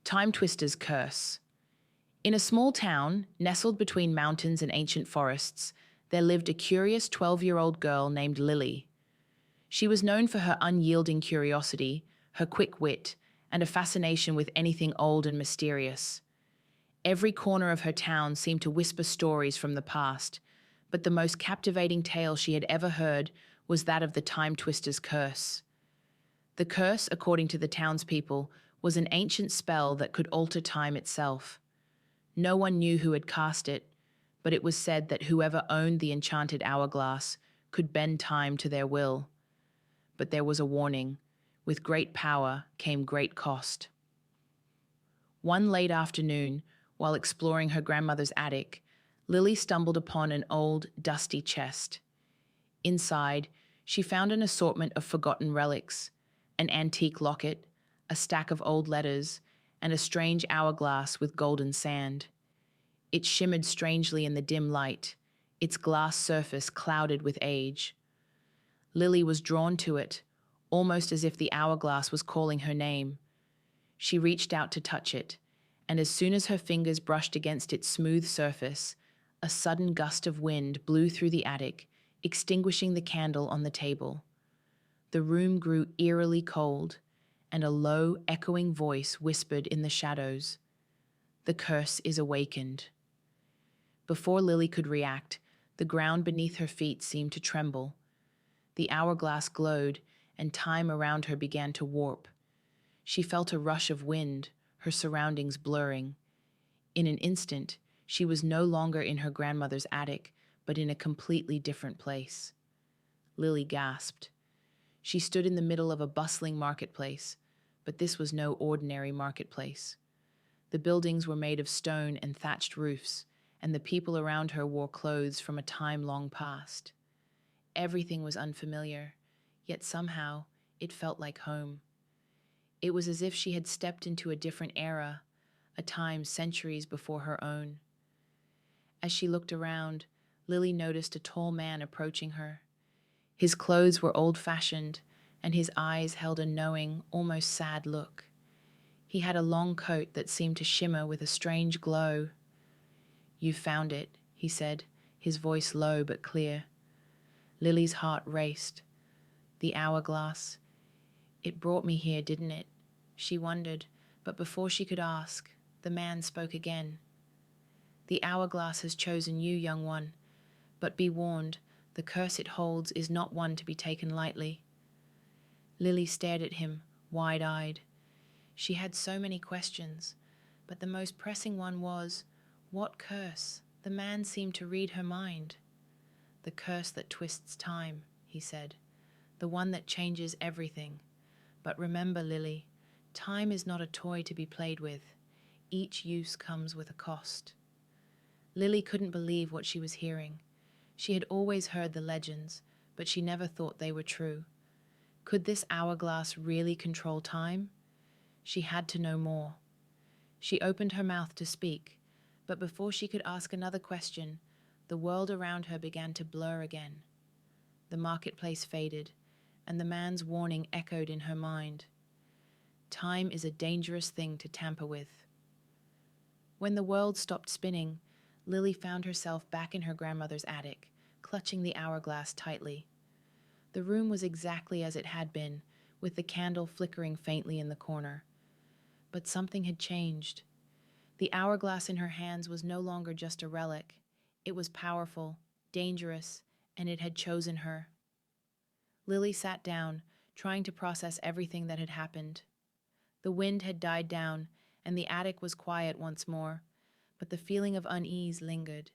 Time Twister's Curse. In a small town, nestled between mountains and ancient forests, there lived a curious 12-year-old girl named Lily. She was known for her unyielding curiosity, her quick wit, and a fascination with anything old and mysterious. Every corner of her town seemed to whisper stories from the past, but the most captivating tale she had ever heard was that of the Time Twister's curse. The curse, according to the townspeople, was an ancient spell that could alter time itself. No one knew who had cast it, but it was said that whoever owned the enchanted hourglass could bend time to their will. But there was a warning. With great power came great cost. One late afternoon, while exploring her grandmother's attic, Lily stumbled upon an old, dusty chest. Inside, she found an assortment of forgotten relics, an antique locket, a stack of old letters, and a strange hourglass with golden sand. It shimmered strangely in the dim light, its glass surface clouded with age. Lily was drawn to it, almost as if the hourglass was calling her name. She reached out to touch it, and as soon as her fingers brushed against its smooth surface, a sudden gust of wind blew through the attic, extinguishing the candle on the table. The room grew eerily cold, and a low, echoing voice whispered in the shadows, "The curse is awakened." Before Lily could react, the ground beneath her feet seemed to tremble. The hourglass glowed, and time around her began to warp. She felt a rush of wind, her surroundings blurring. In an instant, she was no longer in her grandmother's attic, but in a completely different place. Lily gasped. She stood in the middle of a bustling marketplace, but this was no ordinary marketplace. The buildings were made of stone and thatched roofs, and the people around her wore clothes from a time long past. Everything was unfamiliar, yet somehow it felt like home. It was as if she had stepped into a different era, a time centuries before her own. As she looked around, Lily noticed a tall man approaching her. His clothes were old-fashioned, and his eyes held a knowing, almost sad look. He had a long coat that seemed to shimmer with a strange glow. "You've found it," he said, his voice low but clear. Lily's heart raced. The hourglass. It brought me here, didn't it? She wondered, but before she could ask, the man spoke again. "The hourglass has chosen you, young one, but be warned, the curse it holds is not one to be taken lightly." Lily stared at him, wide-eyed. She had so many questions, but the most pressing one was, what curse? The man seemed to read her mind. "The curse that twists time," he said. "The one that changes everything. But remember, Lily, time is not a toy to be played with. Each use comes with a cost." Lily couldn't believe what she was hearing. She had always heard the legends, but she never thought they were true. Could this hourglass really control time? She had to know more. She opened her mouth to speak, but before she could ask another question, the world around her began to blur again. The marketplace faded, and the man's warning echoed in her mind. Time is a dangerous thing to tamper with. When the world stopped spinning, Lily found herself back in her grandmother's attic, clutching the hourglass tightly. The room was exactly as it had been, with the candle flickering faintly in the corner. But something had changed. The hourglass in her hands was no longer just a relic. It was powerful, dangerous, and it had chosen her. Lily sat down, trying to process everything that had happened. The wind had died down, and the attic was quiet once more, but the feeling of unease lingered.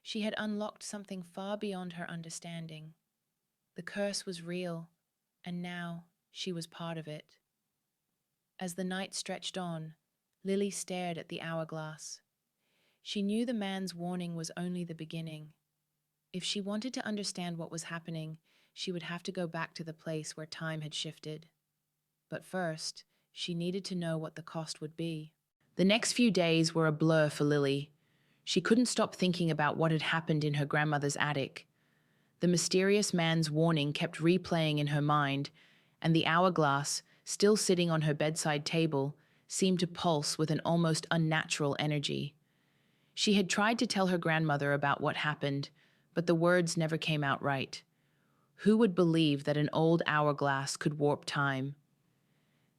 She had unlocked something far beyond her understanding. The curse was real, and now she was part of it. As the night stretched on, Lily stared at the hourglass. She knew the man's warning was only the beginning. If she wanted to understand what was happening, she would have to go back to the place where time had shifted. But first, she needed to know what the cost would be. The next few days were a blur for Lily. She couldn't stop thinking about what had happened in her grandmother's attic. The mysterious man's warning kept replaying in her mind, and the hourglass, still sitting on her bedside table, seemed to pulse with an almost unnatural energy. She had tried to tell her grandmother about what happened, but the words never came out right. Who would believe that an old hourglass could warp time?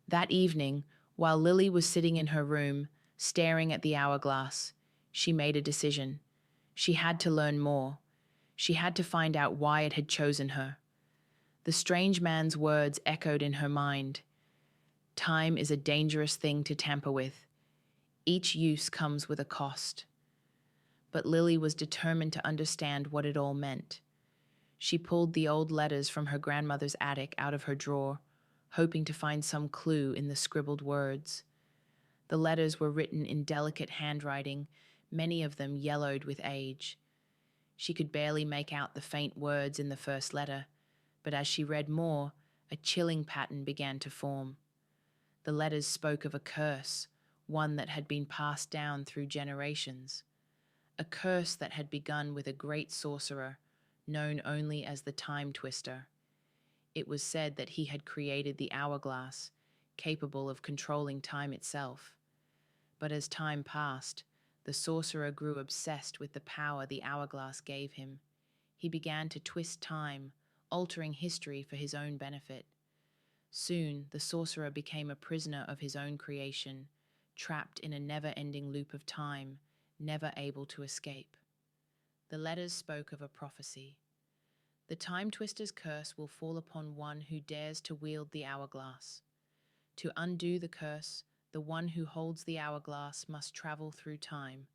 That evening, while Lily was sitting in her room, staring at the hourglass, she made a decision. She had to learn more. She had to find out why it had chosen her. The strange man's words echoed in her mind. Time is a dangerous thing to tamper with. Each use comes with a cost. But Lily was determined to understand what it all meant. She pulled the old letters from her grandmother's attic out of her drawer, hoping to find some clue in the scribbled words. The letters were written in delicate handwriting, many of them yellowed with age. She could barely make out the faint words in the first letter, but as she read more, a chilling pattern began to form. The letters spoke of a curse, one that had been passed down through generations. A curse that had begun with a great sorcerer, known only as the Time Twister. It was said that he had created the hourglass, capable of controlling time itself. But as time passed, the sorcerer grew obsessed with the power the hourglass gave him. He began to twist time, altering history for his own benefit. Soon, the sorcerer became a prisoner of his own creation, trapped in a never-ending loop of time, never able to escape. The letters spoke of a prophecy. The Time Twister's curse will fall upon one who dares to wield the hourglass. To undo the curse, the one who holds the hourglass must travel through time,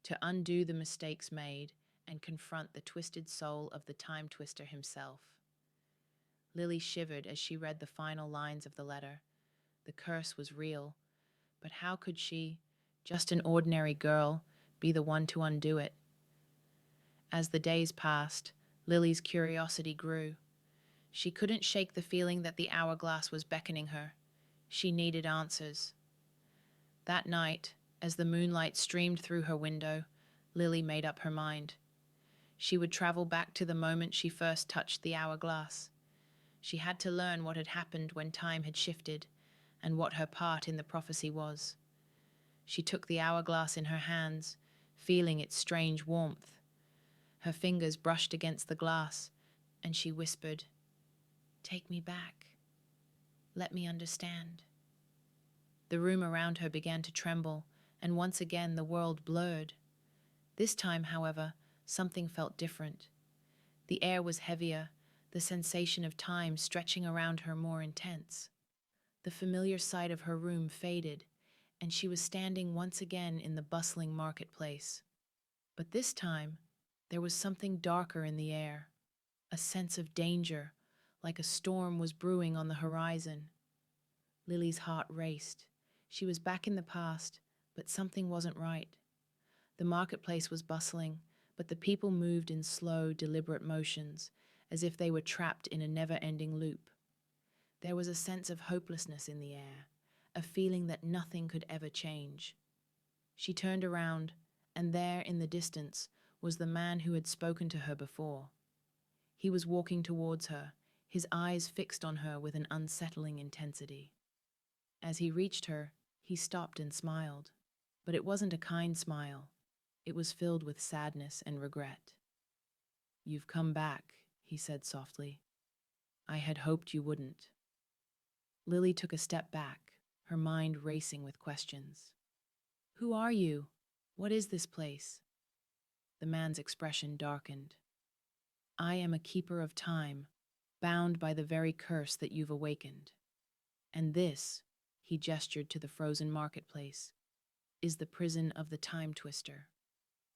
to undo the mistakes made and confront the twisted soul of the Time Twister himself. Lily shivered as she read the final lines of the letter. The curse was real, but how could she, just an ordinary girl, be the one to undo it? As the days passed, Lily's curiosity grew. She couldn't shake the feeling that the hourglass was beckoning her. She needed answers. That night, as the moonlight streamed through her window, Lily made up her mind. She would travel back to the moment she first touched the hourglass. She had to learn what had happened when time had shifted, and what her part in the prophecy was. She took the hourglass in her hands, feeling its strange warmth. Her fingers brushed against the glass, and she whispered, "Take me back. Let me understand." The room around her began to tremble, and once again the world blurred. This time, however, something felt different. The air was heavier, the sensation of time stretching around her more intense. The familiar sight of her room faded, and she was standing once again in the bustling marketplace. But this time, there was something darker in the air, a sense of danger, like a storm was brewing on the horizon. Lily's heart raced. She was back in the past, but something wasn't right. The marketplace was bustling, but the people moved in slow, deliberate motions, as if they were trapped in a never-ending loop. There was a sense of hopelessness in the air, a feeling that nothing could ever change. She turned around, and there in the distance was the man who had spoken to her before. He was walking towards her, his eyes fixed on her with an unsettling intensity. As he reached her, he stopped and smiled. But it wasn't a kind smile. It was filled with sadness and regret. "You've come back," he said softly. "I had hoped you wouldn't." Lily took a step back, her mind racing with questions. "Who are you? What is this place?" The man's expression darkened. "I am a keeper of time, bound by the very curse that you've awakened. And this," he gestured to the frozen marketplace, "is the prison of the Time Twister,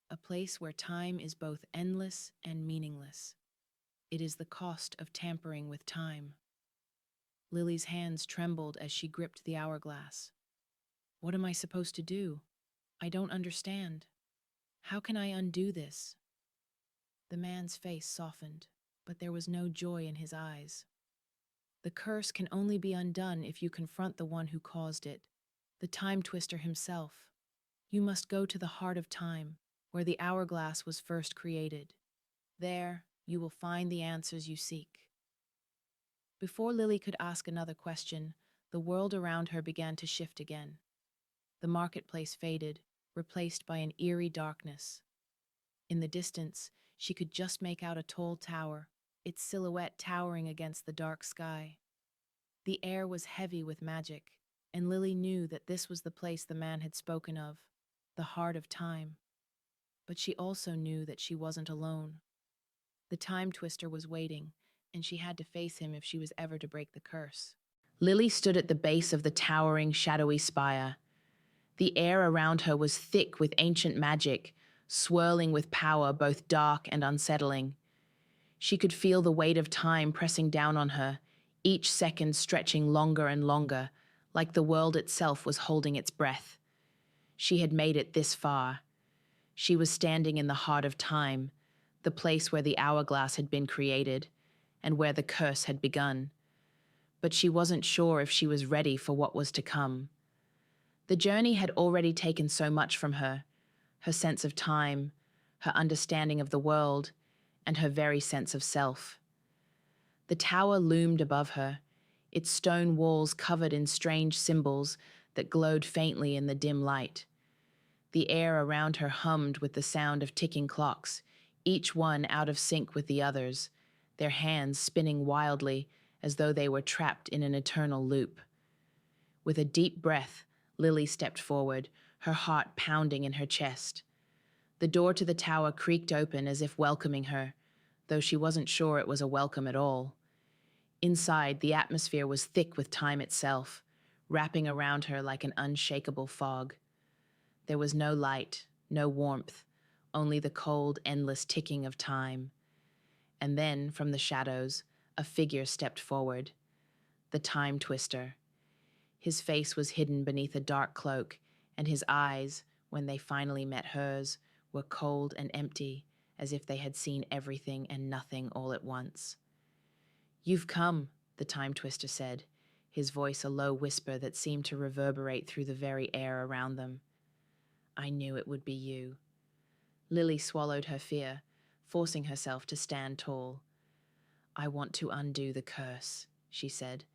a place where time is both endless and meaningless. It is the cost of tampering with time." Lily's hands trembled as she gripped the hourglass. "What am I supposed to do? I don't understand. How can I undo this?" The man's face softened, but there was no joy in his eyes. "The curse can only be undone if you confront the one who caused it, the Time Twister himself. You must go to the heart of time, where the hourglass was first created. There, you will find the answers you seek." Before Lily could ask another question, the world around her began to shift again. The marketplace faded, replaced by an eerie darkness. In the distance, she could just make out a tall tower, its silhouette towering against the dark sky. The air was heavy with magic, and Lily knew that this was the place the man had spoken of, the heart of time. But she also knew that she wasn't alone. The time twister was waiting, and she had to face him if she was ever to break the curse. Lily stood at the base of the towering, shadowy spire. The air around her was thick with ancient magic, swirling with power both dark and unsettling. She could feel the weight of time pressing down on her, each second stretching longer and longer, like the world itself was holding its breath. She had made it this far. She was standing in the heart of time, the place where the hourglass had been created, and where the curse had begun. But she wasn't sure if she was ready for what was to come. The journey had already taken so much from her, her sense of time, her understanding of the world, and her very sense of self. The tower loomed above her, its stone walls covered in strange symbols that glowed faintly in the dim light. The air around her hummed with the sound of ticking clocks, each one out of sync with the others, their hands spinning wildly as though they were trapped in an eternal loop. With a deep breath, Lily stepped forward, her heart pounding in her chest. The door to the tower creaked open as if welcoming her, though she wasn't sure it was a welcome at all. Inside, the atmosphere was thick with time itself, wrapping around her like an unshakable fog. There was no light, no warmth, only the cold, endless ticking of time. And then, from the shadows, a figure stepped forward. The time twister. His face was hidden beneath a dark cloak, and his eyes, when they finally met hers, were cold and empty, as if they had seen everything and nothing all at once. "You've come," the time twister said, his voice a low whisper that seemed to reverberate through the very air around them. "I knew it would be you." Lily swallowed her fear, forcing herself to stand tall. "I want to undo the curse," she said,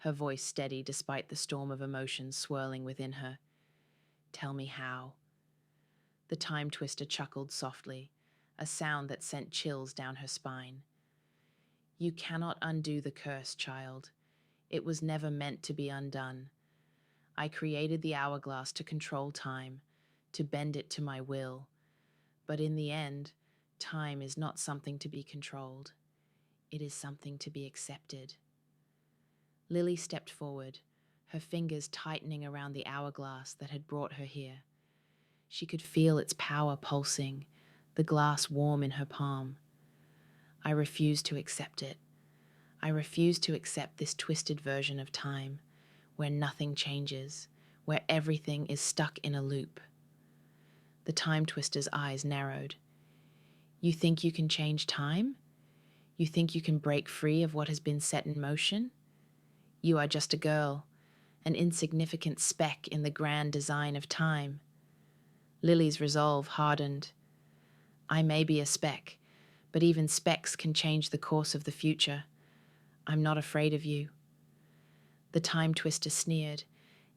her voice steady despite the storm of emotions swirling within her. "Tell me how." The time twister chuckled softly, a sound that sent chills down her spine. "You cannot undo the curse, child. It was never meant to be undone. I created the hourglass to control time, to bend it to my will. But in the end, time is not something to be controlled. It is something to be accepted." Lily stepped forward, her fingers tightening around the hourglass that had brought her here. She could feel its power pulsing, the glass warm in her palm. "I refuse to accept it. I refuse to accept this twisted version of time, where nothing changes, where everything is stuck in a loop." The time twister's eyes narrowed. "You think you can change time? You think you can break free of what has been set in motion? You are just a girl, an insignificant speck in the grand design of time." Lily's resolve hardened. "I may be a speck, but even specks can change the course of the future. I'm not afraid of you." The time twister sneered,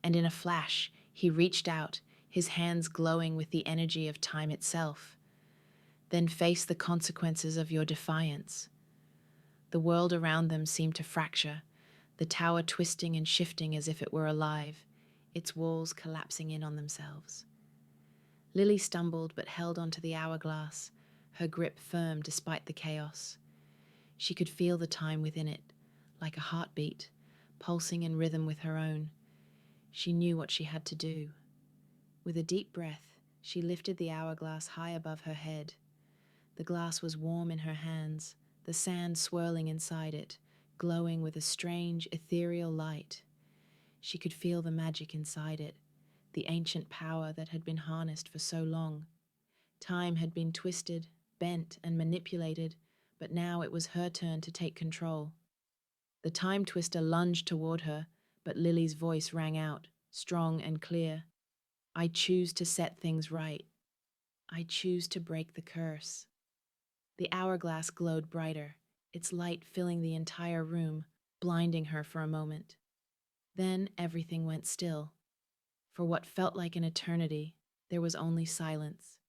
and in a flash, he reached out, his hands glowing with the energy of time itself. "Then face the consequences of your defiance." The world around them seemed to fracture, the tower twisting and shifting as if it were alive, its walls collapsing in on themselves. Lily stumbled but held onto the hourglass, her grip firm despite the chaos. She could feel the time within it, like a heartbeat, pulsing in rhythm with her own. She knew what she had to do. With a deep breath, she lifted the hourglass high above her head. The glass was warm in her hands, the sand swirling inside it, glowing with a strange, ethereal light. She could feel the magic inside it, the ancient power that had been harnessed for so long. Time had been twisted, bent, and manipulated, but now it was her turn to take control. The time twister lunged toward her, but Lily's voice rang out, strong and clear. "I choose to set things right. I choose to break the curse." The hourglass glowed brighter, its light filling the entire room, blinding her for a moment. Then everything went still. For what felt like an eternity, there was only silence.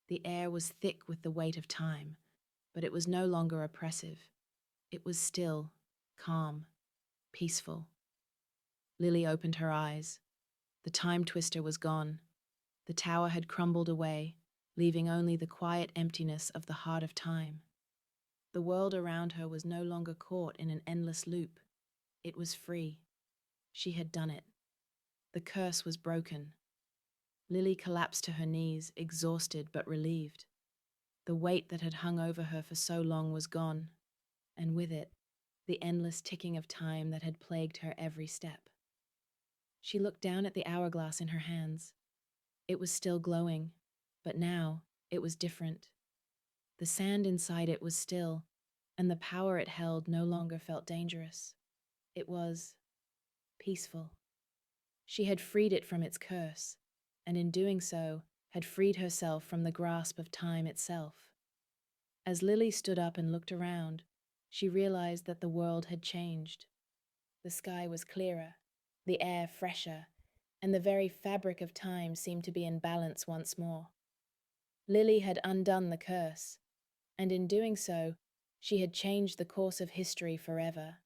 The air was thick with the weight of time, but it was no longer oppressive. It was still, calm, peaceful. Lily opened her eyes. The time twister was gone. The tower had crumbled away, leaving only the quiet emptiness of the heart of time. The world around her was no longer caught in an endless loop. It was free. She had done it. The curse was broken. Lily collapsed to her knees, exhausted but relieved. The weight that had hung over her for so long was gone, and with it, the endless ticking of time that had plagued her every step. She looked down at the hourglass in her hands. It was still glowing, but now it was different. The sand inside it was still, and the power it held no longer felt dangerous. It was peaceful. She had freed it from its curse, and in doing so, had freed herself from the grasp of time itself. As Lily stood up and looked around, she realized that the world had changed. The sky was clearer, the air fresher, and the very fabric of time seemed to be in balance once more. Lily had undone the curse, and in doing so, she had changed the course of history forever.